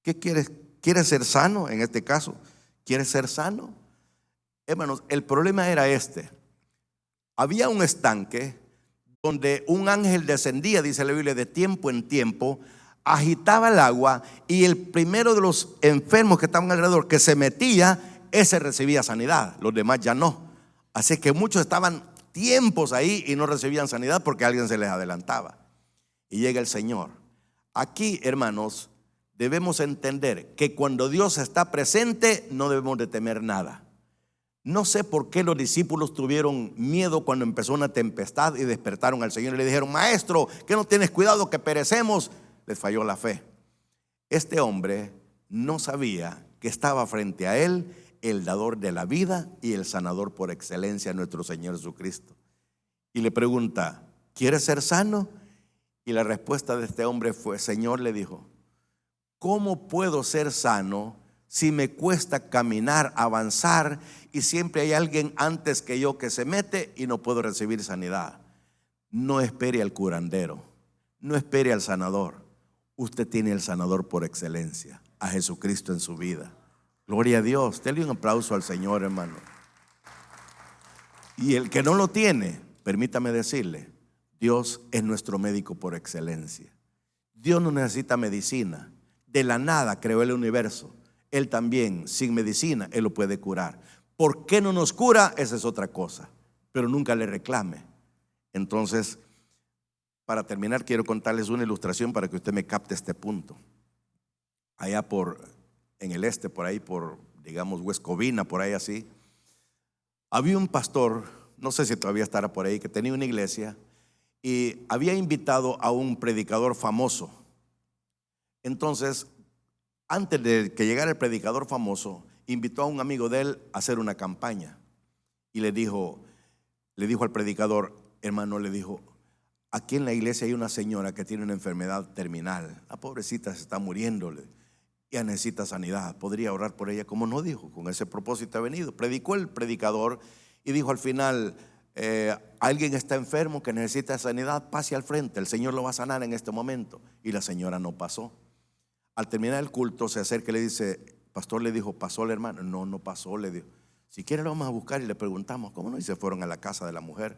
¿Qué quieres? ¿Quieres ser sano? En este caso, ¿quieres ser sano? Hermanos, el problema era este. Había un estanque donde un ángel descendía, dice la Biblia, de tiempo en tiempo, agitaba el agua, y el primero de los enfermos que estaban alrededor que se metía, ese recibía sanidad, los demás ya no. Así que muchos estaban tiempos ahí y no recibían sanidad porque alguien se les adelantaba. Y llega el Señor. Aquí, hermanos, debemos entender que cuando Dios está presente no debemos de temer nada. No sé por qué los discípulos tuvieron miedo cuando empezó una tempestad y despertaron al Señor y le dijeron, Maestro, ¿qué no tienes cuidado que perecemos? Les falló la fe. Este hombre no sabía que estaba frente a él el dador de la vida y el sanador por excelencia, nuestro Señor Jesucristo. Y le pregunta, ¿quieres ser sano? Y la respuesta de este hombre fue, Señor, le dijo, ¿cómo puedo ser sano si me cuesta caminar, avanzar, y siempre hay alguien antes que yo que se mete y no puedo recibir sanidad? No espere al curandero, no espere al sanador. Usted tiene el sanador por excelencia, a Jesucristo en su vida. Gloria a Dios. Denle un aplauso al Señor, hermano. Y el que no lo tiene, permítame decirle, Dios es nuestro médico por excelencia. Dios no necesita medicina. De la nada creó el universo. Él también, sin medicina, Él lo puede curar. ¿Por qué no nos cura? Esa es otra cosa. Pero nunca le reclame. Entonces, para terminar, quiero contarles una ilustración para que usted me capte este punto. Allá en el este, por ahí, por, digamos, Huescovina, por ahí así, había un pastor, no sé si todavía estará por ahí, que tenía una iglesia y había invitado a un predicador famoso. Entonces, antes de que llegara el predicador famoso, invitó a un amigo de él a hacer una campaña y le dijo al predicador, hermano, le dijo, aquí en la iglesia hay una señora que tiene una enfermedad terminal. La pobrecita se está muriendo, ya necesita sanidad. ¿Podría orar por ella? Como no, dijo, con ese propósito ha venido. Predicó el predicador y dijo al final, alguien está enfermo que necesita sanidad, pase al frente, el Señor lo va a sanar en este momento. Y la señora no pasó. Al terminar el culto se acerca y le dice, pastor, le dijo, ¿pasó el hermano? No, no pasó, le dijo. Si quiere lo vamos a buscar y le preguntamos, ¿cómo no? Y se fueron a la casa de la mujer.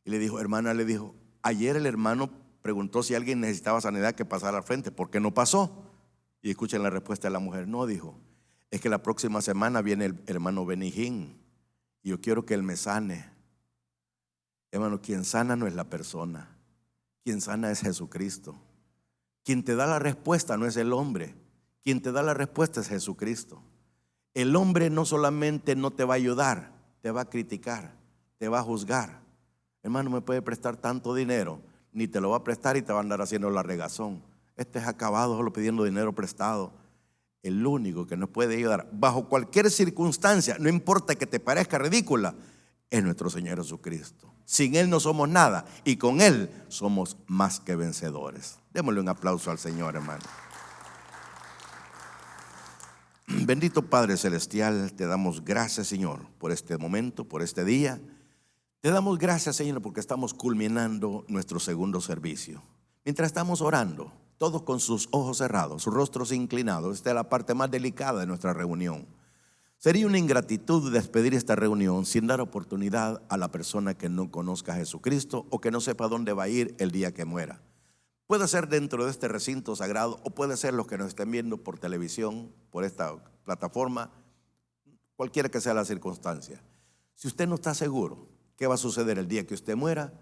Y le dijo, hermana, le dijo, ayer el hermano preguntó si alguien necesitaba sanidad que pasara al frente. ¿Por qué no pasó? Y escuchen la respuesta de la mujer. No, dijo, es que la próxima semana viene el hermano Benijín y yo quiero que él me sane. Hermano, quien sana no es la persona, Quien sana es Jesucristo. Quien te da la respuesta no es el hombre. Quien te da la respuesta es Jesucristo. El hombre no solamente no te va a ayudar, te va a criticar, te va a juzgar. Hermano, me puede prestar tanto dinero, ni te lo va a prestar y te va a andar haciendo la regazón. Este es acabado solo pidiendo dinero prestado. El único que nos puede ayudar bajo cualquier circunstancia, no importa que te parezca ridícula, es nuestro Señor Jesucristo. Sin Él no somos nada y con Él somos más que vencedores. Démosle un aplauso al Señor, hermano. Bendito Padre Celestial, te damos gracias, Señor, por este momento, por este día. Te damos gracias, Señor, porque estamos culminando nuestro segundo servicio. Mientras estamos orando, todos con sus ojos cerrados, sus rostros inclinados, esta es la parte más delicada de nuestra reunión. Sería una ingratitud despedir esta reunión sin dar oportunidad a la persona que no conozca a Jesucristo o que no sepa dónde va a ir el día que muera. Puede ser dentro de este recinto sagrado o puede ser los que nos estén viendo por televisión, por esta plataforma, cualquiera que sea la circunstancia. Si usted no está seguro qué va a suceder el día que usted muera,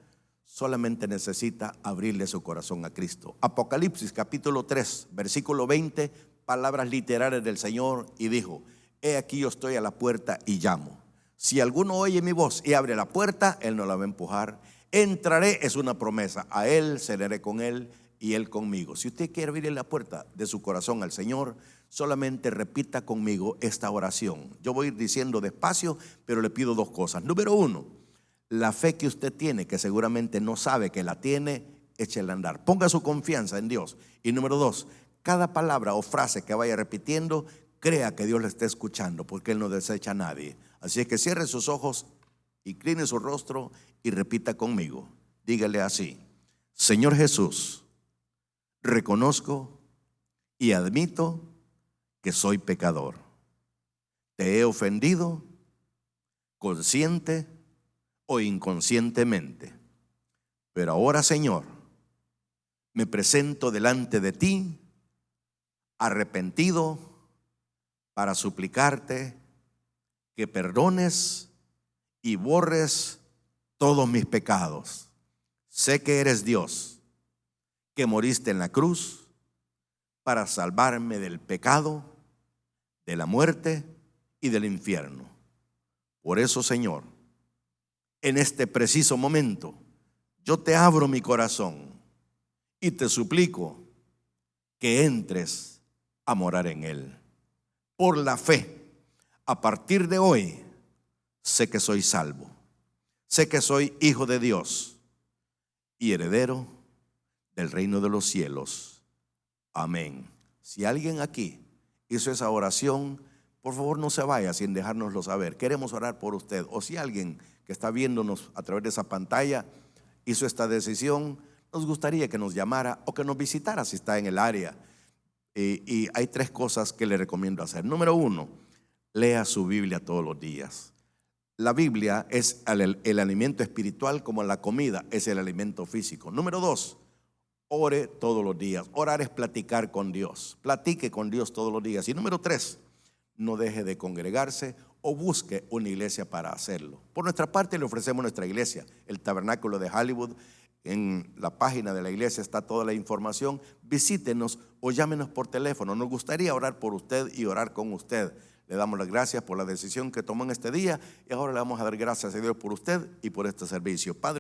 solamente necesita abrirle su corazón a Cristo. Apocalipsis capítulo 3, versículo 20, palabras literales del Señor, y dijo: he aquí yo estoy a la puerta y llamo. Si alguno oye mi voz y abre la puerta, Él no la va a empujar. Entraré, es una promesa, a Él, cenaré con Él y Él conmigo. Si usted quiere abrir la puerta de su corazón al Señor, solamente repita conmigo esta oración. Yo voy a ir diciendo despacio, pero le pido dos cosas. Número uno, la fe que usted tiene, que seguramente no sabe que la tiene, échela a andar. Ponga su confianza en Dios. Y número dos, cada palabra o frase que vaya repitiendo, crea que Dios le está escuchando, porque Él no desecha a nadie. Así es que cierre sus ojos, incline su rostro y repita conmigo. Dígale así: Señor Jesús, reconozco y admito que soy pecador. Te he ofendido consciente o inconscientemente. Pero ahora, Señor, me presento delante de ti arrepentido para suplicarte que perdones y borres todos mis pecados. Sé que eres Dios, que moriste en la cruz para salvarme del pecado, de la muerte y del infierno. Por eso, Señor, en este preciso momento, yo te abro mi corazón y te suplico que entres a morar en él. Por la fe, a partir de hoy, sé que soy salvo. Sé que soy hijo de Dios y heredero del reino de los cielos. Amén. Si alguien aquí hizo esa oración, por favor no se vaya sin dejárnoslo saber. Queremos orar por usted. O si alguien que está viéndonos a través de esa pantalla hizo esta decisión, nos gustaría que nos llamara o que nos visitara si está en el área. Y hay tres cosas que le recomiendo hacer. Número uno, lea su Biblia todos los días. La Biblia es el alimento espiritual, como la comida es el alimento físico. Número dos, ore todos los días. Orar es platicar con Dios. Platique con Dios todos los días. Y número tres, no deje de congregarse o busque una iglesia para hacerlo. Por nuestra parte le ofrecemos nuestra iglesia, el Tabernáculo de Hollywood. En la página de la iglesia está toda la información. Visítenos o llámenos por teléfono. Nos gustaría orar por usted y orar con usted. Le damos las gracias por la decisión que tomó en este día y ahora le vamos a dar gracias a Dios por usted y por este servicio. Padre,